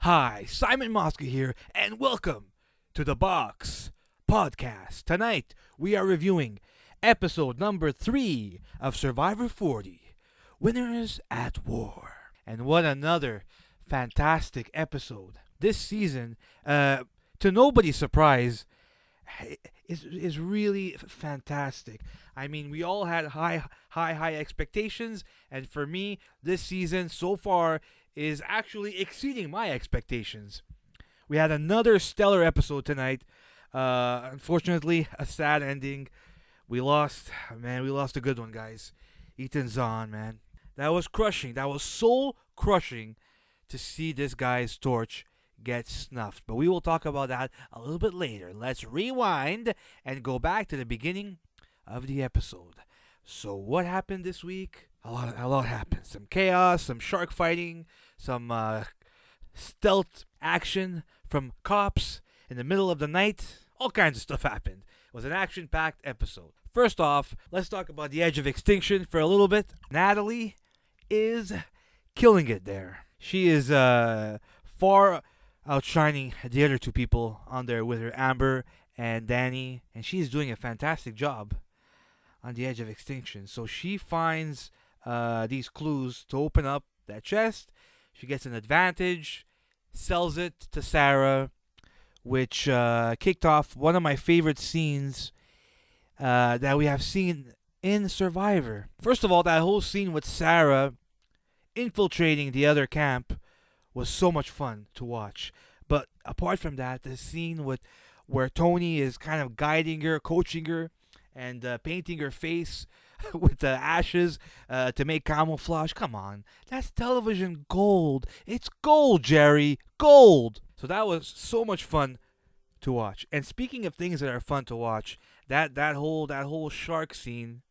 Hi, Simon Mosca here, and welcome to the Box Podcast. Tonight, we are reviewing episode number 3 of Survivor 40 Winners at War. And what another fantastic episode. This season, to nobody's surprise, is really fantastic. I mean, we all had high expectations, and for me, this season so far is actually exceeding my expectations. We had another stellar episode tonight. Unfortunately, a sad ending. We lost a good one, guys. Ethan Zahn, man. That was crushing. That was soul crushing to see this guy's torch get snuffed. But we will talk about that a little bit later. Let's rewind and go back to the beginning of the episode. So what happened this week? A lot happened. Some chaos, some shark fighting, some stealth action from cops in the middle of the night. All kinds of stuff happened. It was an action-packed episode. First off, let's talk about the edge of extinction for a little bit. Natalie is killing it there. She is far outshining the other two people on there with her, Amber and Danny, and she's doing a fantastic job on the edge of extinction. So she finds these clues to open up that chest. She gets an advantage, sells it to Sarah, which kicked off one of my favorite scenes that we have seen in Survivor. First of all, that whole scene with Sarah infiltrating the other camp was so much fun to watch. But apart from that, the scene where Tony is kind of guiding her, coaching her, and painting her face with the ashes to make camouflage. Come on, that's television gold. It's gold, Jerry, gold. So that was so much fun to watch. And speaking of things that are fun to watch, that whole shark scene,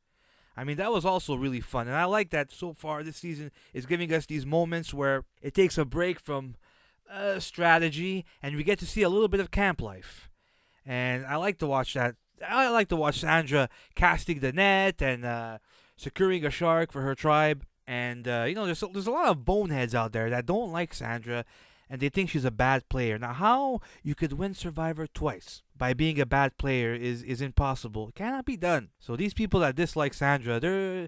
I mean, that was also really fun. And I like that so far this season is giving us these moments where it takes a break from strategy and we get to see a little bit of camp life. And I like to watch that. I like to watch Sandra casting the net and securing a shark for her tribe. And, there's a lot of boneheads out there that don't like Sandra and they think she's a bad player. Now, how you could win Survivor twice by being a bad player is impossible. It cannot be done. So these people that dislike Sandra, they're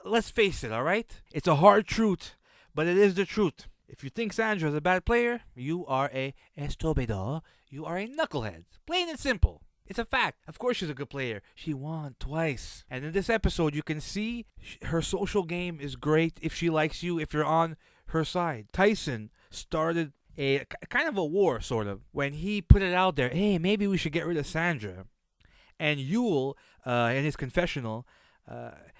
let's face it, all right? It's a hard truth, but it is the truth. If you think Sandra is a bad player, you are a estúpido. You are a knucklehead. Plain and simple. It's a fact. Of course she's a good player. She won twice. And in this episode, you can see her social game is great if she likes you, if you're on her side. Tyson started a kind of a war, sort of, when he put it out there, hey, maybe we should get rid of Sandra. And Yul, in his confessional,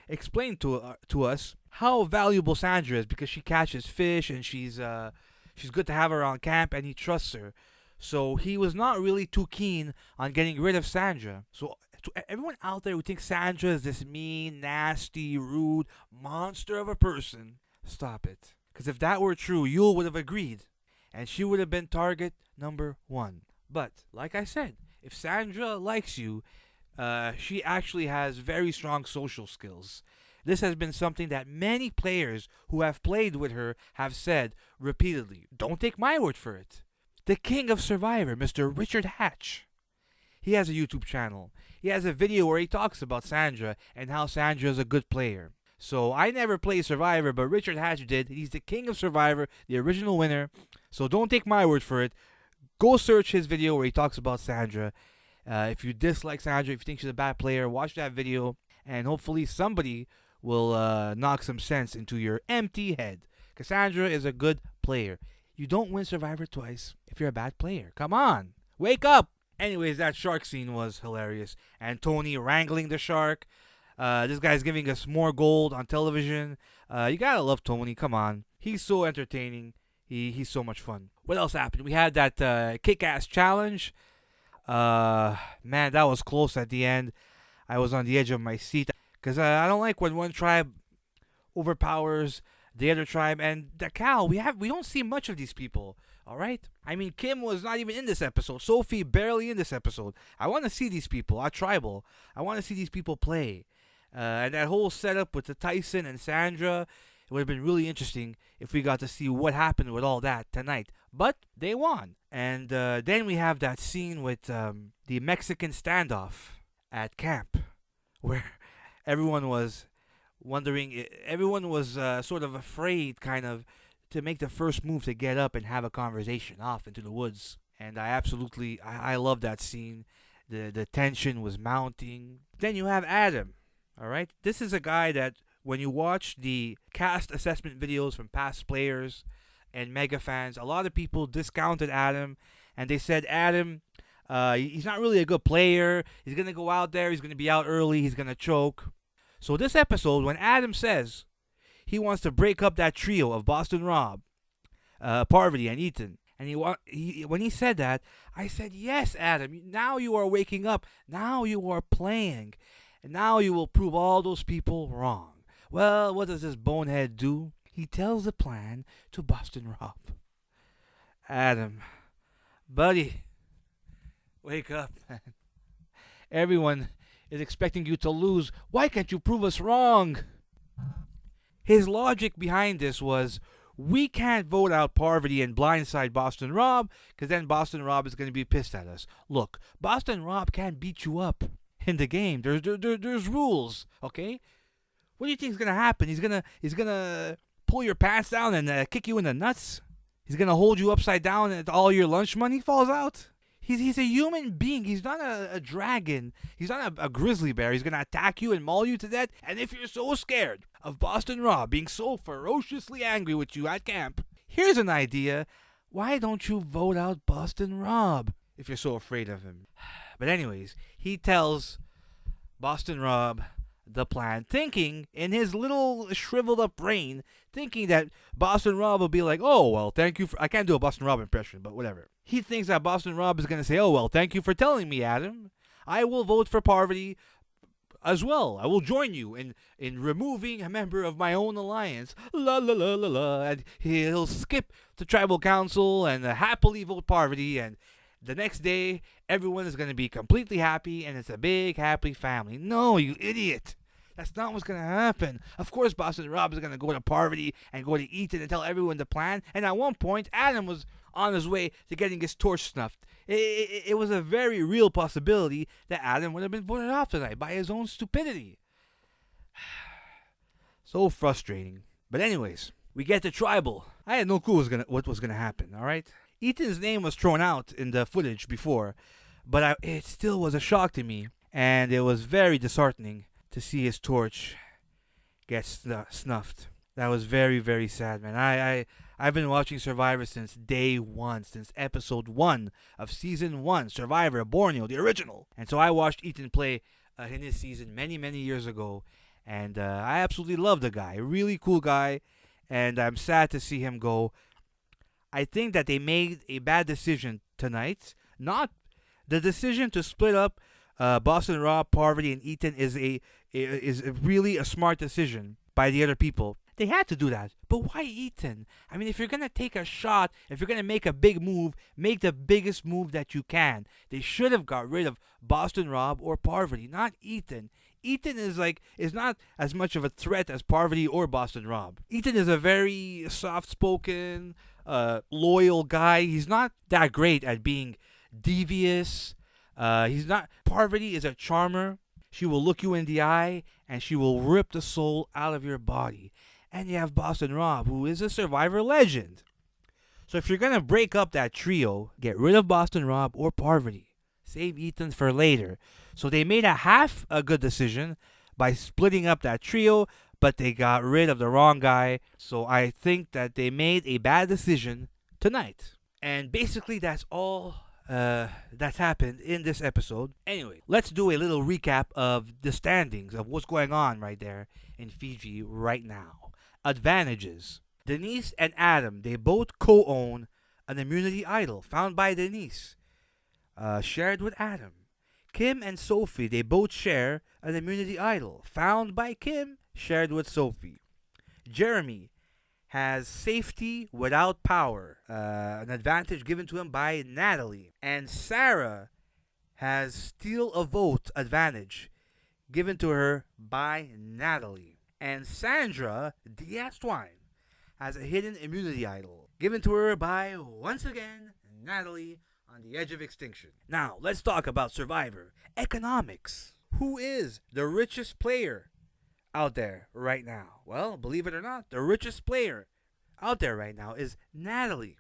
explained to us how valuable Sandra is because she catches fish and she's good to have her on camp and he trusts her. So he was not really too keen on getting rid of Sandra. So to everyone out there who thinks Sandra is this mean, nasty, rude monster of a person, stop it. Because if that were true, Yul would have agreed. And she would have been target number 1. But, like I said, if Sandra likes you, she actually has very strong social skills. This has been something that many players who have played with her have said repeatedly. Don't take my word for it. The king of Survivor, Mr. Richard Hatch. He has a YouTube channel. He has a video where he talks about Sandra and how Sandra is a good player. So I never played Survivor, but Richard Hatch did. He's the king of Survivor, the original winner. So don't take my word for it. Go search his video where he talks about Sandra. If you dislike Sandra, if you think she's a bad player, watch that video. And hopefully somebody will knock some sense into your empty head. Cassandra is a good player. You don't win Survivor twice if you're a bad player. Come on. Wake up. Anyways, that shark scene was hilarious. And Tony wrangling the shark. This guy's giving us more gold on television. You gotta love Tony. Come on. He's so entertaining. He's so much fun. What else happened? We had that kick-ass challenge. Man, that was close at the end. I was on the edge of my seat. Because I don't like when one tribe overpowers the other tribe. And the cow, we don't see much of these people. All right? I mean, Kim was not even in this episode. Sophie barely in this episode. I want to see these people. Our tribal. I want to see these people play. And that whole setup with the Tyson and Sandra It would have been really interesting if we got to see what happened with all that tonight. But they won. And then we have that scene with the Mexican standoff at camp where everyone was everyone was sort of afraid, kind of, to make the first move to get up and have a conversation off into the woods. And I love that scene. The tension was mounting. Then you have Adam. All right, this is a guy that when you watch the cast assessment videos from past players and mega fans, a lot of people discounted Adam, and they said Adam, he's not really a good player. He's gonna go out there. He's gonna be out early. He's gonna choke. So this episode, when Adam says he wants to break up that trio of Boston Rob, Parvati, and Ethan, and when he said that, I said, yes, Adam, now you are waking up. Now you are playing. And now you will prove all those people wrong. Well, what does this bonehead do? He tells the plan to Boston Rob. Adam, buddy, wake up, man. Everyone is expecting you to lose. Why can't you prove us wrong? His logic behind this was, we can't vote out Parvati and blindside Boston Rob, because then Boston Rob is going to be pissed at us. Look, Boston Rob can't beat you up in the game. There's rules, okay? What do you think is going to happen? He's gonna pull your pants down and kick you in the nuts? He's going to hold you upside down and all your lunch money falls out? He's a human being. He's not a dragon. He's not a grizzly bear. He's going to attack you and maul you to death. And if you're so scared of Boston Rob being so ferociously angry with you at camp, here's an idea. Why don't you vote out Boston Rob if you're so afraid of him? But anyways, he tells Boston Rob the plan, thinking in his little shriveled up brain, thinking that Boston Rob will be like, oh, well, thank you for... I can't do a Boston Rob impression, but whatever. He thinks that Boston Rob is going to say, oh, well, thank you for telling me, Adam. I will vote for Parvati as well. I will join you in removing a member of my own alliance. La la la la la. And he'll skip the tribal council and happily vote Parvati, and the next day, everyone is going to be completely happy, and it's a big, happy family. No, you idiot. That's not what's going to happen. Of course, Boston Rob is going to go to Parvati and go to Ethan and tell everyone the plan. And at one point, Adam was on his way to getting his torch snuffed. It was a very real possibility that Adam would have been voted off tonight by his own stupidity. So frustrating. But anyways, we get to tribal. I had no clue what was going to happen, all right? Ethan's name was thrown out in the footage before, but it still was a shock to me, and it was very disheartening to see his torch get snuffed. That was very, very sad, man. I've been watching Survivor since day one, since episode 1 of season 1, Survivor Borneo, the original. And so I watched Ethan play in his season many, many years ago, and I absolutely love the guy. Really cool guy, and I'm sad to see him go. I think that they made a bad decision tonight. Not the decision to split up Boston Rob, Parvati, and Ethan is really a smart decision by the other people. They had to do that. But why Ethan? I mean, if you're going to take a shot, if you're going to make a big move, make the biggest move that you can. They should have got rid of Boston Rob or Parvati, not Ethan. Ethan is not as much of a threat as Parvati or Boston Rob. Ethan is a very soft-spoken, loyal guy. He's not that great at being devious. Parvati is a charmer. She will look you in the eye and she will rip the soul out of your body. And you have Boston Rob, who is a Survivor legend. So if you're going to break up that trio, get rid of Boston Rob or Parvati. Save Ethan for later. So they made a good decision by splitting up that trio, but they got rid of the wrong guy. So I think that they made a bad decision tonight. And basically that's all that's happened in this episode. Anyway, let's do a little recap of the standings of what's going on right there in Fiji right now. Advantages. Denise and Adam, they both co-own an immunity idol found by Denise, shared with Adam. Kim and Sophie, they both share an immunity idol found by Kim, shared with Sophie. Jeremy has safety without power, an advantage given to him by Natalie. And Sarah has steal a vote advantage given to her by Natalie. And Sandra Diaz-Twine has a hidden immunity idol given to her by, once again, Natalie on the edge of extinction. Now, let's talk about Survivor economics. Who is the richest player out there right now? Well, believe it or not, the richest player out there right now is Natalie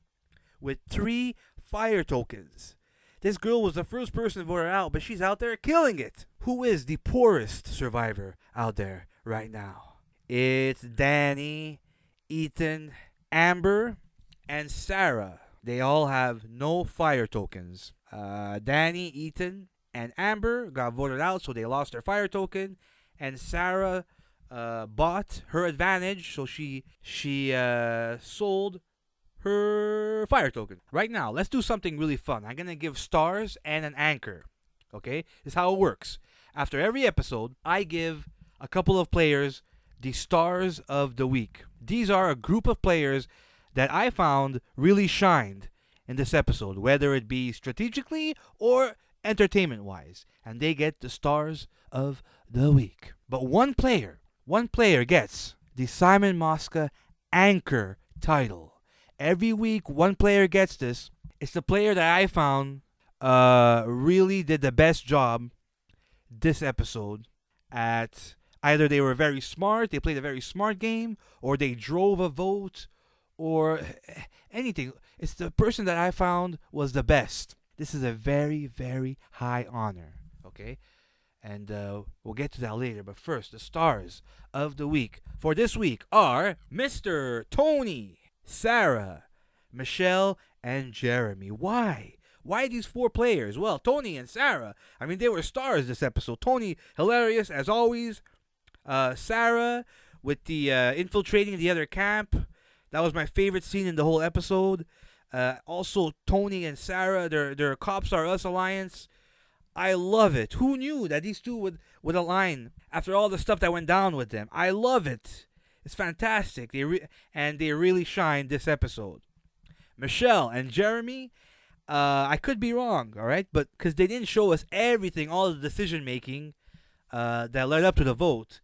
with 3 fire tokens. This girl was the first person voted out, but she's out there killing it. Who is the poorest survivor out there right now? It's Danny, Ethan, Amber, and Sarah. They all have no fire tokens. Danny, Ethan, and Amber got voted out, so they lost their fire token. And Sarah bought her advantage, so she sold her fire token. Right now, let's do something really fun. I'm gonna give stars and an anchor. Okay, this is how it works. After every episode, I give a couple of players the stars of the week. These are a group of players that I found really shined in this episode, whether it be strategically or entertainment-wise, and they get the stars of the week. But one player gets the Simon Mosca anchor title. Every week, one player gets this. It's the player that I found really did the best job this episode at either they were very smart, they played a very smart game, or they drove a vote, or anything. It's the person that I found was the best. This is a very, very high honor, okay? And we'll get to that later. But first, the stars of the week for this week are Mr. Tony, Sarah, Michelle, and Jeremy. Why? Why these 4 players? Well, Tony and Sarah, I mean, they were stars this episode. Tony, hilarious as always. Sarah, with the infiltrating the other camp. That was my favorite scene in the whole episode. Also, Tony and Sarah, their Cops Are Us alliance. I love it. Who knew that these two would align after all the stuff that went down with them? I love it. It's fantastic. They really shined this episode. Michelle and Jeremy, I could be wrong, all right? But because they didn't show us everything, all the decision making that led up to the vote.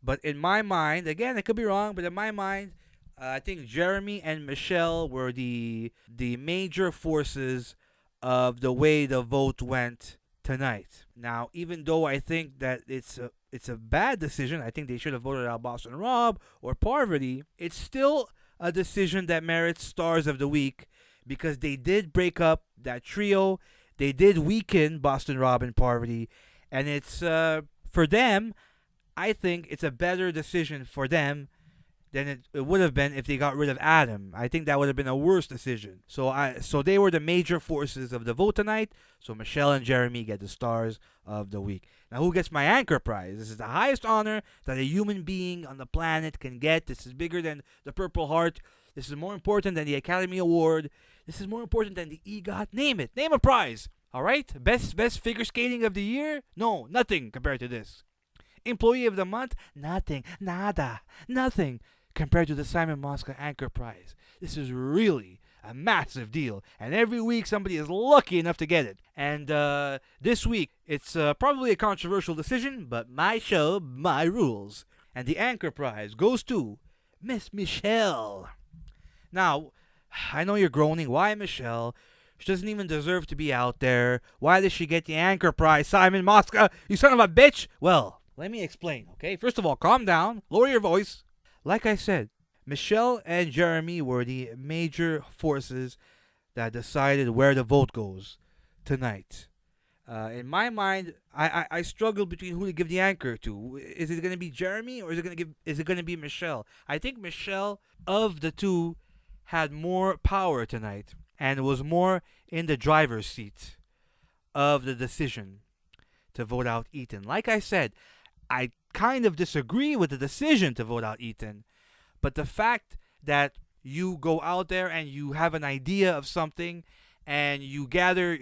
But in my mind, again, I could be wrong, but in my mind, I think Jeremy and Michelle were the major forces of the way the vote went tonight. Now, even though I think that it's a bad decision, I think they should have voted out Boston Rob or Parvati, it's still a decision that merits stars of the week because they did break up that trio. They did weaken Boston Rob and Parvati, and it's for them, I think it's a better decision for them than it would have been if they got rid of Adam. I think that would have been a worse decision. So they were the major forces of the vote tonight. So Michelle and Jeremy get the stars of the week. Now, who gets my anchor prize? This is the highest honor that a human being on the planet can get. This is bigger than the Purple Heart. This is more important than the Academy Award. This is more important than the EGOT. Name it. Name a prize. All right? Best figure skating of the year? No, nothing compared to this. Employee of the month? Nothing. Nada. Nothing compared to the Simon Mosca Anchor Prize. This is really a massive deal, and every week somebody is lucky enough to get it. And this week, it's probably a controversial decision, but my show, my rules. And the Anchor Prize goes to Miss Michelle. Now, I know you're groaning. Why Michelle? She doesn't even deserve to be out there. Why does she get the Anchor Prize, Simon Mosca? You son of a bitch! Well, let me explain, okay? First of all, calm down. Lower your voice. Like I said, Michelle and Jeremy were the major forces that decided where the vote goes tonight. In my mind, I struggled between who to give the anchor to. Is it going to be Jeremy or is it going to be Michelle? I think Michelle, of the two, had more power tonight and was more in the driver's seat of the decision to vote out Ethan. Like I said, I kind of disagree with the decision to vote out Ethan, but the fact that you go out there and you have an idea of something and you gather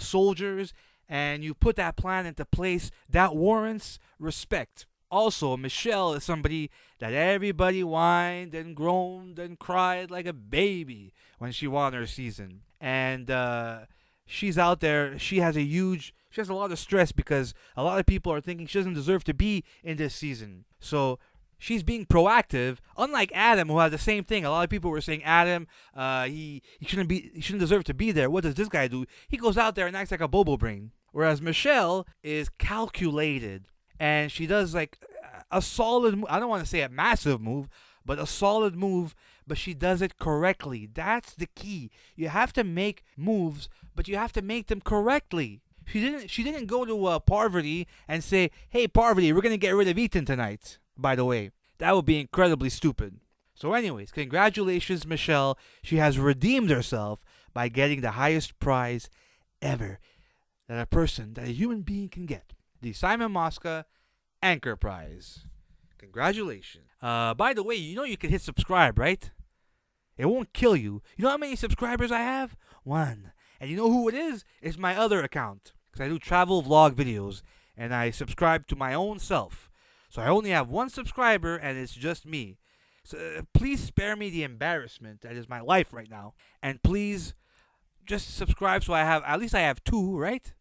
soldiers and you put that plan into place, that warrants respect. Also, Michelle is somebody that everybody whined and groaned and cried like a baby when she won her season. And she's out there. She has a lot of stress because a lot of people are thinking she doesn't deserve to be in this season. So she's being proactive. Unlike Adam, who has the same thing. A lot of people were saying Adam, he shouldn't deserve to be there. What does this guy do? He goes out there and acts like a bobo brain. Whereas Michelle is calculated, and she does like a solid. I don't want to say a massive move, but a solid move. But she does it correctly. That's the key. You have to make moves, but you have to make them correctly. She didn't go to Parvati and say, "Hey Parvati, we're gonna get rid of Ethan tonight." By the way, that would be incredibly stupid. So, anyways, congratulations, Michelle. She has redeemed herself by getting the highest prize ever that a human being can get: the Simon Mosca Anchor Prize. Congratulations. By the way, you know you can hit subscribe, right? It won't kill you. You know how many subscribers I have? 1. And you know who it is? It's my other account. Because I do travel vlog videos. And I subscribe to my own self. So I only have 1 subscriber and it's just me. So please spare me the embarrassment that is my life right now. And please just subscribe so at least I have 2, right?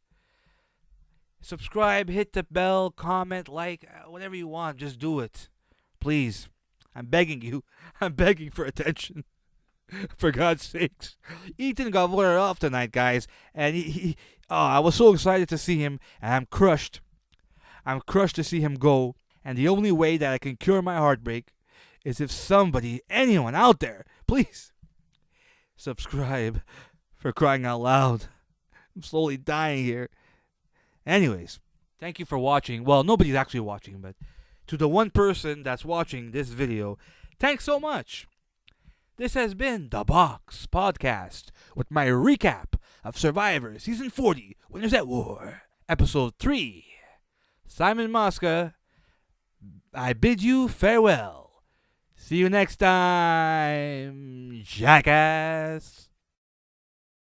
Subscribe, hit the bell, comment, like, whatever you want. Just do it. Please. I'm begging you. I'm begging for attention. For God's sakes. Ethan got voted off tonight, guys. And I was so excited to see him. And I'm crushed. I'm crushed to see him go. And the only way that I can cure my heartbreak is if somebody, anyone out there, please, subscribe. For crying out loud. I'm slowly dying here. Anyways, thank you for watching. Well, nobody's actually watching, but to the one person that's watching this video, thanks so much. This has been The Box Podcast with my recap of Survivor Season 40, Winners at War, Episode 3. Simon Mosca, I bid you farewell. See you next time, jackass.